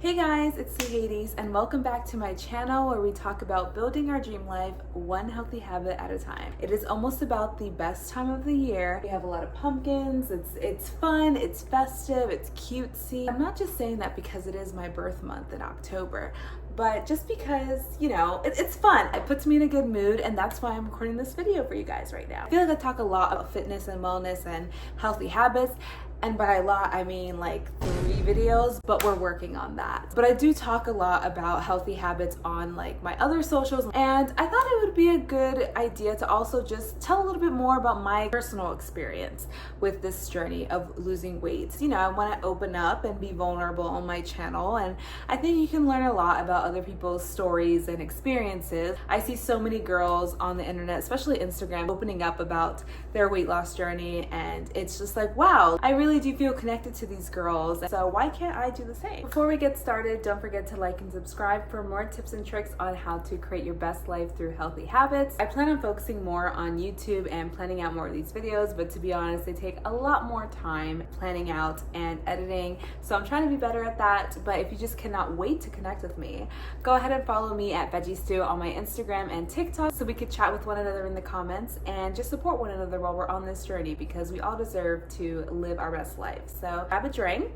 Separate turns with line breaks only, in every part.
Hey guys, it's Sue Hades and welcome back to my channel where we talk about building our dream life one healthy habit at a time. It is almost about the best time of the year. We have a lot of pumpkins, it's fun, it's festive, it's cutesy. I'm not just saying that because it is my birth month in October, but just because, it's fun. It puts me in a good mood, and that's why I'm recording this video for you guys right now. I feel like I talk a lot about fitness and wellness and healthy habits, and by a lot, I mean like 3 videos, but we're working on that. But I do talk a lot about healthy habits on like my other socials, and I thought it would be a good idea to also just tell a little bit more about my personal experience with this journey of losing weight. I want to open up and be vulnerable on my channel, and I think you can learn a lot about other people's stories and experiences. I see so many girls on the internet, especially Instagram, opening up about their weight loss journey, and it's just like, wow, I really do feel connected to these girls, so why can't I do the same? Before we get started, don't forget to like and subscribe for more tips and tricks on how to create your best life through healthy habits. I plan on focusing more on YouTube and planning out more of these videos, but to be honest, they take a lot more time planning out and editing, so I'm trying to be better at that. But if you just cannot wait to connect with me, go ahead and follow me at Veggie Stew on my Instagram and TikTok so we could chat with one another in the comments and just support one another while we're on this journey, because we all deserve to live our best life. So grab a drink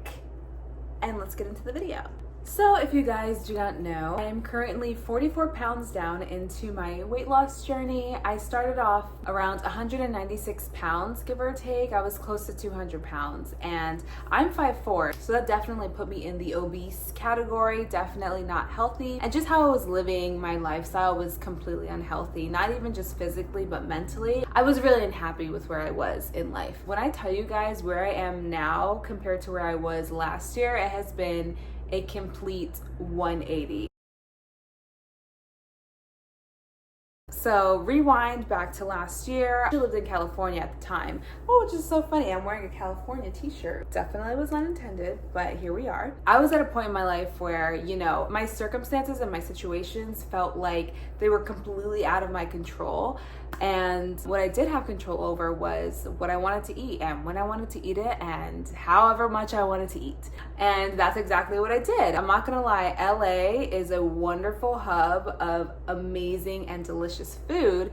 and let's get into the video. So if you guys do not know, I am currently 44 pounds down into my weight loss journey. I started off around 196 pounds, give or take. I was close to 200 pounds, and I'm 5'4", so that definitely put me in the obese category, definitely not healthy. And just how I was living my lifestyle was completely unhealthy, not even just physically, but mentally. I was really unhappy with where I was in life. When I tell you guys where I am now compared to where I was last year, it has been a complete 180. So rewind back to last year. I lived in California at the time. Oh, which is so funny. I'm wearing a California t-shirt. Definitely was unintended, but here we are. I was at a point in my life where, my circumstances and my situations felt like they were completely out of my control. And what I did have control over was what I wanted to eat and when I wanted to eat it and however much I wanted to eat. And that's exactly what I did. I'm not gonna lie, LA is a wonderful hub of amazing and delicious food,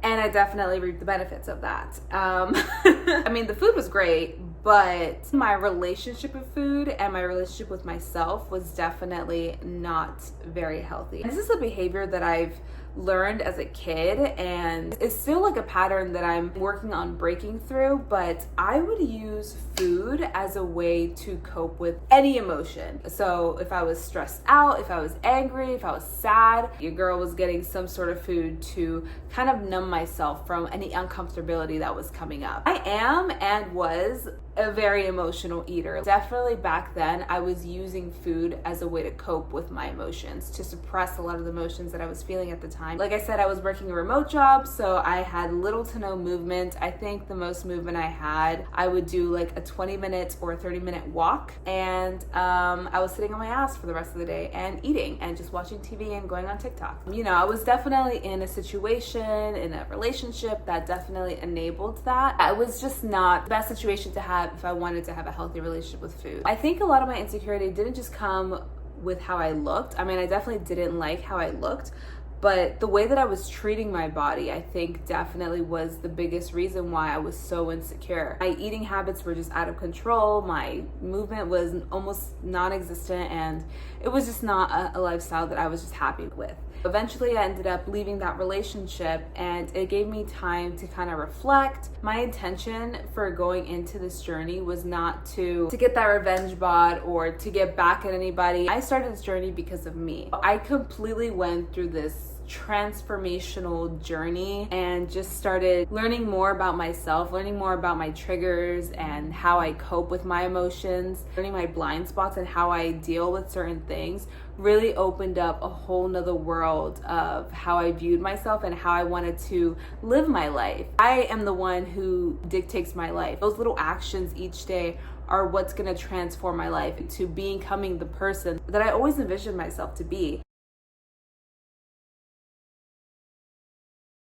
and I definitely reaped the benefits of that. I mean, the food was great, but my relationship with food and my relationship with myself was definitely not very healthy. This is a behavior that I've learned as a kid, and it's still like a pattern that I'm working on breaking through, but I would use food as a way to cope with any emotion. So if I was stressed out, if I was angry, if I was sad, your girl was getting some sort of food to kind of numb myself from any uncomfortability that was coming up. I am and was a very emotional eater. Definitely back then, I was using food as a way to cope with my emotions, to suppress a lot of the emotions that I was feeling at the time. Like I said, I was working a remote job, so I had little to no movement. I think the most movement I had, I would do like a 20-minute or a 30-minute walk, and I was sitting on my ass for the rest of the day and eating and just watching TV and going on TikTok. I was definitely in a situation, in a relationship that definitely enabled that. It was just not the best situation to have if I wanted to have a healthy relationship with food. I think a lot of my insecurity didn't just come with how I looked. I mean, I definitely didn't like how I looked, but the way that I was treating my body, I think definitely was the biggest reason why I was so insecure. My eating habits were just out of control. My movement was almost non-existent, and it was just not a lifestyle that I was just happy with. Eventually, I ended up leaving that relationship, and it gave me time to kind of reflect. My intention for going into this journey was not to get that revenge bod or to get back at anybody. I started this journey because of me. I completely went through this transformational journey and just started learning more about myself, learning more about my triggers and how I cope with my emotions, learning my blind spots and how I deal with certain things. Really opened up a whole nother world of how I viewed myself and how I wanted to live my life. I am the one who dictates my life. Those little actions each day are what's gonna transform my life into becoming the person that I always envisioned myself to be.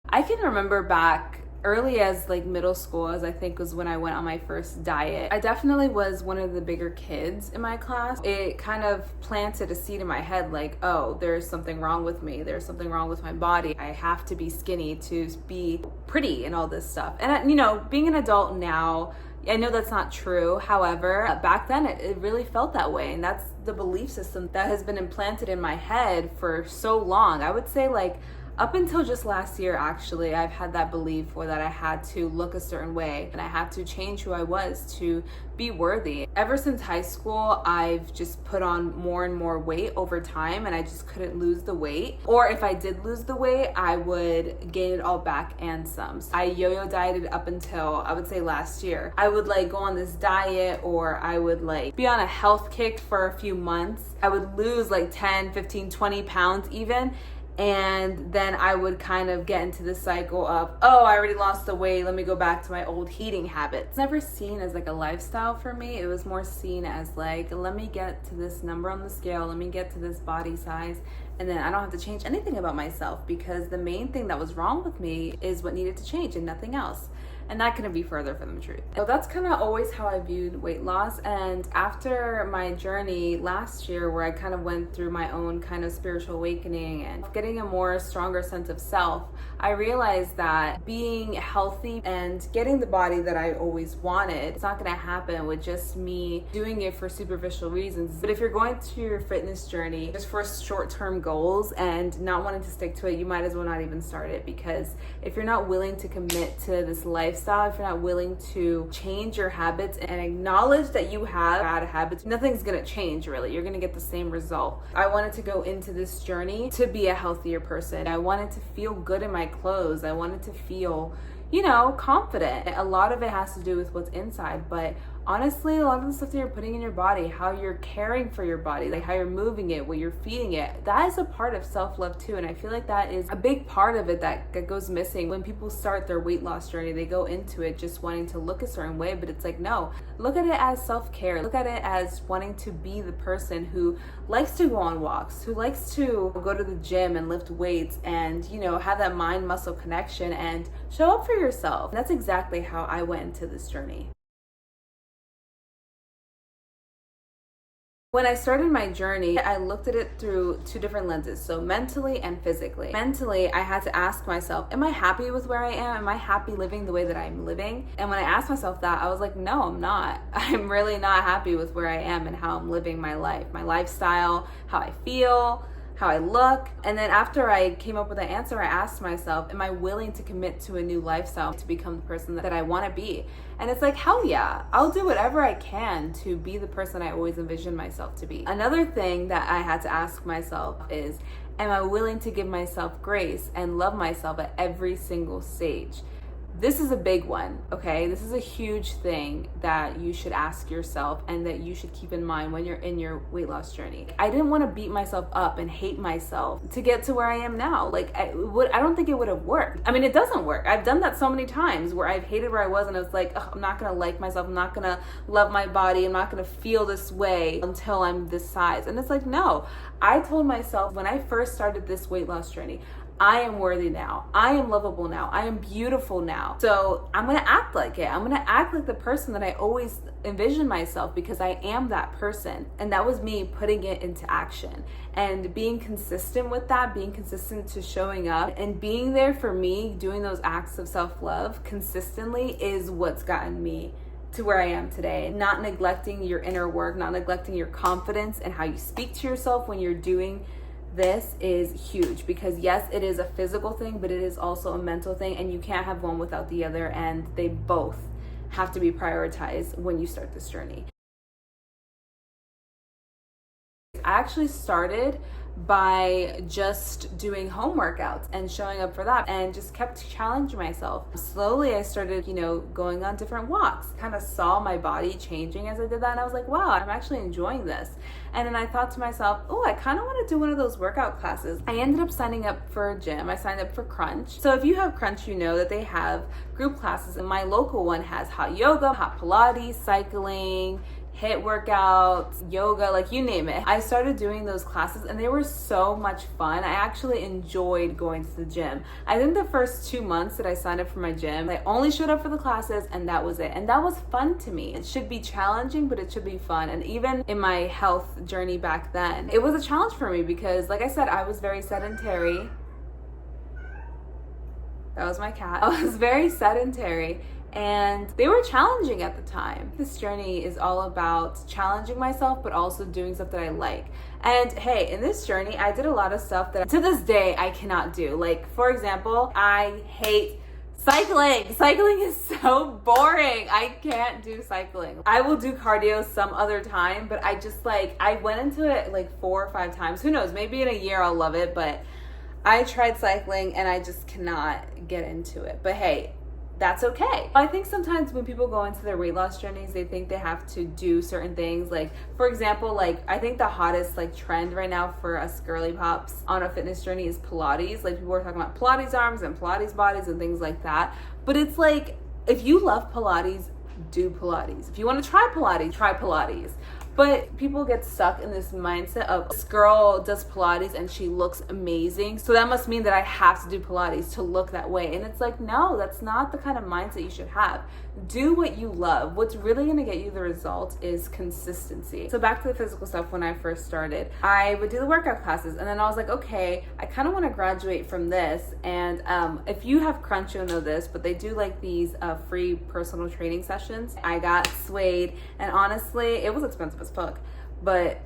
I can remember back early as like middle school, as I think was when I went on my first diet. I definitely was one of the bigger kids in my class. It kind of planted a seed in my head like, oh, there's something wrong with me. There's something wrong with my body. I have to be skinny to be pretty and all this stuff. And you know, being an adult now, I know that's not true. However, back then it really felt that way. And that's the belief system that has been implanted in my head for so long. I would say like up until just last year, actually, I've had that belief or that I had to look a certain way and I had to change who I was to be worthy. Ever since high school, I've just put on more and more weight over time and I just couldn't lose the weight. Or if I did lose the weight, I would gain it all back and some. So I yo-yo dieted up until, I would say, last year. I would like go on this diet or I would like be on a health kick for a few months. I would lose like 10, 15, 20 pounds even. And then I would kind of get into the cycle of, oh, I already lost the weight, let me go back to my old eating habits. It's never seen as like a lifestyle for me. It was more seen as like, let me get to this number on the scale, let me get to this body size, and then I don't have to change anything about myself because the main thing that was wrong with me is what needed to change and nothing else. And that couldn't be further from the truth. So that's kind of always how I viewed weight loss. And after my journey last year, where I kind of went through my own kind of spiritual awakening and getting a more stronger sense of self, I realized that being healthy and getting the body that I always wanted, it's not going to happen with just me doing it for superficial reasons. But if you're going to your fitness journey just for short-term goals and not wanting to stick to it, you might as well not even start it, because if you're not willing to commit to this lifestyle, if you're not willing to change your habits and acknowledge that you have bad habits, nothing's gonna change really. You're gonna get the same result. I wanted to go into this journey to be a healthier person. I wanted to feel good in my clothes. I wanted to feel, you know, confident. A lot of it has to do with what's inside, but honestly, a lot of the stuff that you're putting in your body, how you're caring for your body, like how you're moving it, what you're feeding it, that is a part of self-love too. And I feel like that is a big part of it that goes missing. When people start their weight loss journey, they go into it just wanting to look a certain way, but it's like, no, look at it as self-care. Look at it as wanting to be the person who likes to go on walks, who likes to go to the gym and lift weights and, you know, have that mind-muscle connection and show up for yourself. And that's exactly how I went into this journey. When I started my journey, I looked at it through two different lenses, so mentally and physically. Mentally, I had to ask myself, am I happy with where I am? Am I happy living the way that I'm living? And when I asked myself that, I was like, no, I'm not. I'm really not happy with where I am and how I'm living my life, my lifestyle, how I feel, how I look. And then after I came up with an answer, I asked myself, am I willing to commit to a new lifestyle to become the person that I want to be? And it's like, hell yeah, I'll do whatever I can to be the person I always envisioned myself to be. Another thing that I had to ask myself is, am I willing to give myself grace and love myself at every single stage? This is a big one, okay? This is a huge thing that you should ask yourself and that you should keep in mind when you're in your weight loss journey. I didn't want to beat myself up and hate myself to get to where I am now. Like, I don't think it would have worked. I mean, it doesn't work. I've done that so many times where I've hated where I was and I was like, I'm not gonna like myself. I'm not gonna love my body. I'm not gonna feel this way until I'm this size. And it's like, no. I told myself when I first started this weight loss journey, I am worthy now. I am lovable now. I am beautiful now. So I'm going to act like it. I'm going to act like the person that I always envisioned myself, because I am that person. And that was me putting it into action and being consistent with that, being consistent to showing up and being there for me, doing those acts of self-love consistently is what's gotten me to where I am today. Not neglecting your inner work, not neglecting your confidence and how you speak to yourself when you're doing this is huge, because yes, it is a physical thing, but it is also a mental thing, and you can't have one without the other, and they both have to be prioritized when you start this journey. I actually started by just doing home workouts and showing up for that, and just kept challenging myself. Slowly I started, going on different walks, kind of saw my body changing as I did that, and I was like, wow, I'm actually enjoying this. And then I thought to myself, oh, I kind of want to do one of those workout classes. I ended up signing up for a gym. I signed up for Crunch. So if you have Crunch, you know that they have group classes, and my local one has hot yoga, hot Pilates, cycling, HIIT workouts, yoga, like you name it. I started doing those classes and they were so much fun. I actually enjoyed going to the gym. I think the first 2 months that I signed up for my gym, I only showed up for the classes and that was it. And that was fun to me. It should be challenging, but it should be fun. And even in my health journey back then, it was a challenge for me because, like I said, I was very sedentary. That was my cat. I was very sedentary and they were challenging at the time. This journey is all about challenging myself, but also doing stuff that I like. And hey, in this journey, I did a lot of stuff that to this day I cannot do. Like, for example, I hate cycling. Cycling is so boring. I can't do cycling. I will do cardio some other time, but I went into it like 4 or 5 times. Who knows? Maybe in a year I'll love it, but I tried cycling and I just cannot get into it. But hey, that's okay. I think sometimes when people go into their weight loss journeys, they think they have to do certain things. Like, for example, I think the hottest trend right now for us girly pops on a fitness journey is Pilates. Like, people are talking about Pilates arms and Pilates bodies and things like that. But it's like, if you love Pilates, do Pilates. If you want to try Pilates. But people get stuck in this mindset of this girl does Pilates and she looks amazing, so that must mean that I have to do Pilates to look that way. And it's like, no, that's not the kind of mindset you should have. Do what you love. What's really going to get you the result is consistency. So back to the physical stuff. When I first started, I would do the workout classes and then I was like, okay, I kind of want to graduate from this. And if you have Crunch, you'll know this, but they do these free personal training sessions. I got swayed and honestly, it was expensive as fuck, but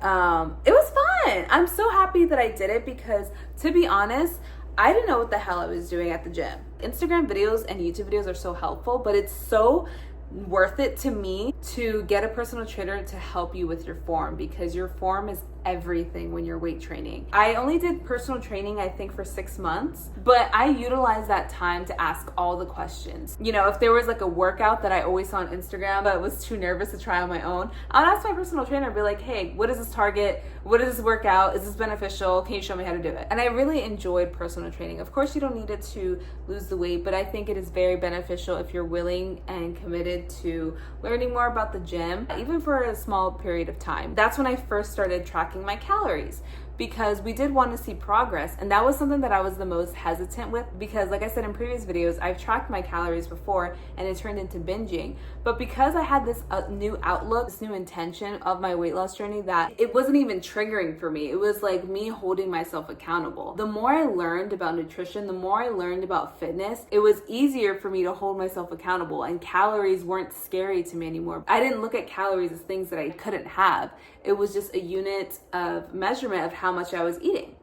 it was fun. I'm so happy that I did it because, to be honest, I didn't know what the hell I was doing at the gym. Instagram videos and YouTube videos are so helpful, but it's so worth it to me to get a personal trainer to help you with your form, because your form is everything when you're weight training. I only did personal training, I think, for 6 months, but I utilized that time to ask all the questions. You know, if there was a workout that I always saw on Instagram but was too nervous to try on my own, I would ask my personal trainer and be like, hey, what is this target? What is this workout? Is this beneficial? Can you show me how to do it? And I really enjoyed personal training. Of course, you don't need it to lose the weight, but I think it is very beneficial if you're willing and committed to learning more about the gym, even for a small period of time. That's when I first started tracking my calories, because we did want to see progress, and that was something that I was the most hesitant with, because like I said in previous videos, I've tracked my calories before and it turned into binging. But because I had this new outlook, this new intention of my weight loss journey, that it wasn't even triggering for me. It was like me holding myself accountable. The more I learned about nutrition, the more I learned about fitness, it was easier for me to hold myself accountable, and calories weren't scary to me anymore. I didn't look at calories as things that I couldn't have. It was just a unit of measurement of how much I was eating.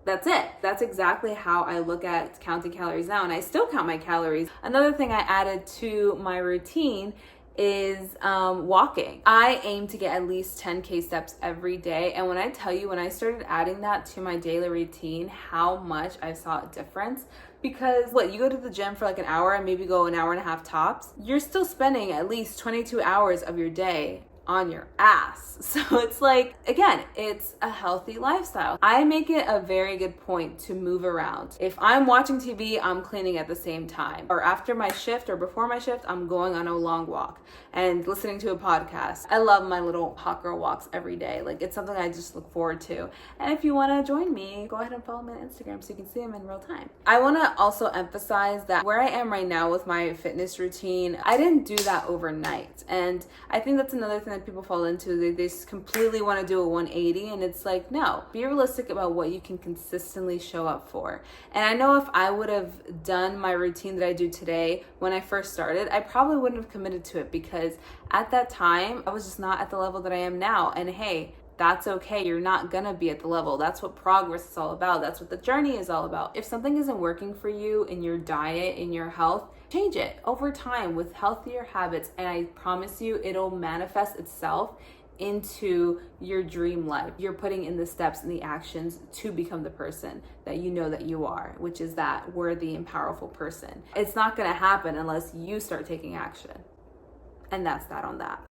That's it. That's exactly how I look at counting calories now, and I still count my calories. Another thing I added to my routine is walking. I aim to get at least 10K steps every day, and when I tell you, when I started adding that to my daily routine, how much I saw a difference. Because you go to the gym for an hour and maybe go an hour and a half tops, you're still spending at least 22 hours of your day on your ass. So it's again, it's a healthy lifestyle. I make it a very good point to move around. If I'm watching TV, I'm cleaning at the same time. Or after my shift or before my shift, I'm going on a long walk and listening to a podcast. I love my little hot girl walks every day. It's something I just look forward to. And if you want to join me, go ahead and follow me on Instagram so you can see them in real time. I want to also emphasize that where I am right now with my fitness routine, I didn't do that overnight. And I think that's another thing that people fall into. They just completely want to do a 180, and it's no, be realistic about what you can consistently show up for. And I know if I would have done my routine that I do today when I first started, I probably wouldn't have committed to it, because at that time I was just not at the level that I am now. And hey, that's okay. You're not gonna be at the level. That's what progress is all about. That's what the journey is all about. If something isn't working for you in your diet, in your health, change it over time with healthier habits, and I promise you it'll manifest itself into your dream life. You're putting in the steps and the actions to become the person that you know that you are, which is that worthy and powerful person. It's not gonna happen unless you start taking action. And that's that on that.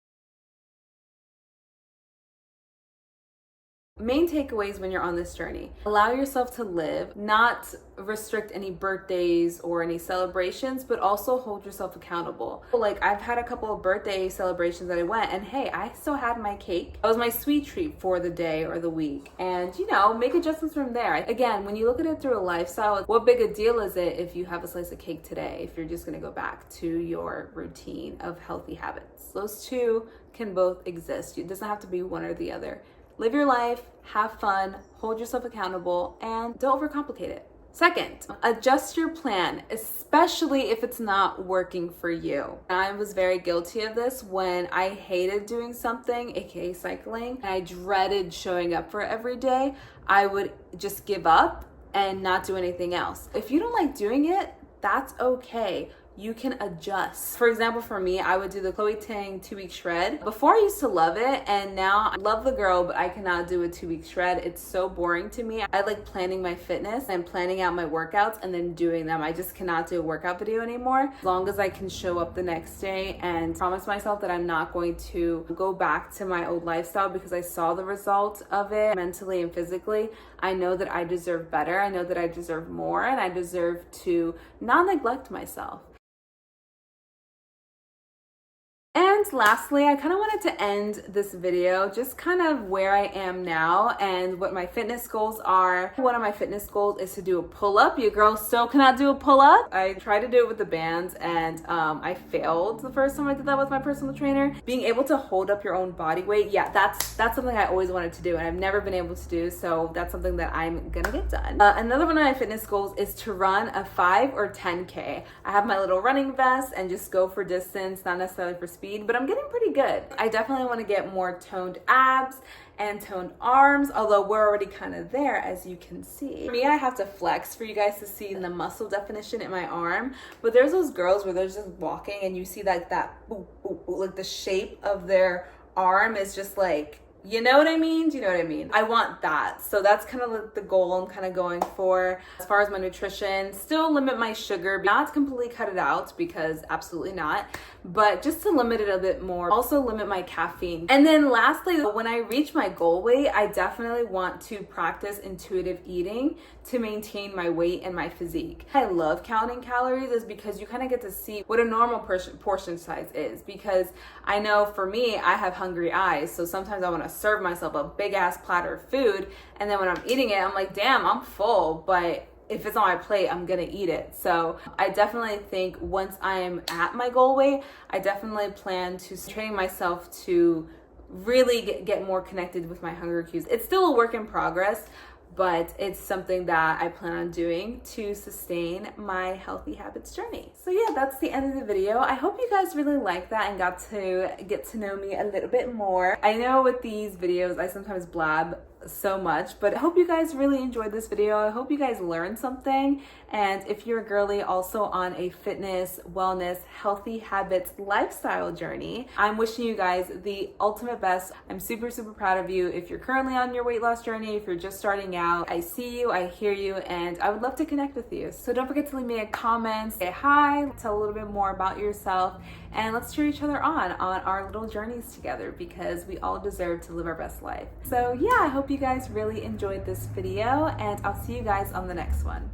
Main takeaways when you're on this journey: allow yourself to live, not restrict any birthdays or any celebrations, but also hold yourself accountable. Like, I've had a couple of birthday celebrations that I went, and hey, I still had my cake. That was my sweet treat for the day or the week. And make adjustments from there. Again, when you look at it through a lifestyle, what big a deal is it if you have a slice of cake today, if you're just gonna go back to your routine of healthy habits? Those two can both exist. It doesn't have to be one or the other. Live your life, have fun, hold yourself accountable, and don't overcomplicate it. Second, adjust your plan, especially if it's not working for you. I was very guilty of this when I hated doing something, aka cycling, and I dreaded showing up for it every day. I would just give up and not do anything else. If you don't like doing it, that's okay. You can adjust. For example, for me, I would do the Chloe Ting 2-week shred. Before, I used to love it, and now I love the girl, but I cannot do a 2-week shred. It's so boring to me. I like planning my fitness and planning out my workouts and then doing them. I just cannot do a workout video anymore. As long as I can show up the next day and promise myself that I'm not going to go back to my old lifestyle because I saw the result of it mentally and physically, I know that I deserve better. I know that I deserve more, and I deserve to not neglect myself. And lastly, I kind of wanted to end this video just kind of where I am now and what my fitness goals are. One of my fitness goals is to do a pull-up. Your girl still cannot do a pull-up. I tried to do it with the bands, and I failed the first time I did that with my personal trainer. Being able to hold up your own body weight, yeah, that's something I always wanted to do, and I've never been able to do, so that's something that I'm gonna get done. Another one of my fitness goals is to run a 5 or 10K. I have my little running vest and just go for distance, not necessarily for speed, but I'm getting pretty good. I definitely want to get more toned abs and toned arms, although we're already kind of there, as you can see. For me, I have to flex for you guys to see the muscle definition in my arm, but there's those girls where they're just walking and you see like that, boop, boop, boop, like the shape of their arm is just like, you know what I mean? Do you know what I mean? I want that. So that's kind of like the goal I'm kind of going for. As far as my nutrition, still limit my sugar, not completely cut it out, because absolutely not, but just to limit it a bit more. Also limit my caffeine. And then lastly, when I reach my goal weight, I definitely want to practice intuitive eating to maintain my weight and my physique. I love counting calories is because you kind of get to see what a normal portion size is, because I know for me, I have hungry eyes. So sometimes I want to serve myself a big ass platter of food, and then when I'm eating it, I'm like, damn, I'm full, but if it's on my plate, I'm gonna eat it. So I definitely think once I'm at my goal weight, I definitely plan to train myself to really get more connected with my hunger cues. It's still a work in progress, but it's something that I plan on doing to sustain my healthy habits journey. So yeah, that's the end of the video. I hope you guys really liked that and got to get to know me a little bit more. I know with these videos, I sometimes blab so much, but I hope you guys really enjoyed this video. I hope you guys learned something. And if you're a girly also on a fitness, wellness, healthy habits lifestyle journey, I'm wishing you guys the ultimate best. I'm super, super proud of you. If you're currently on your weight loss journey, if you're just starting out, I see you, I hear you, and I would love to connect with you. So don't forget to leave me a comment, say hi, tell a little bit more about yourself, and let's cheer each other on our little journeys together, because we all deserve to live our best life. So yeah, I hope you guys really enjoyed this video, and I'll see you guys on the next one.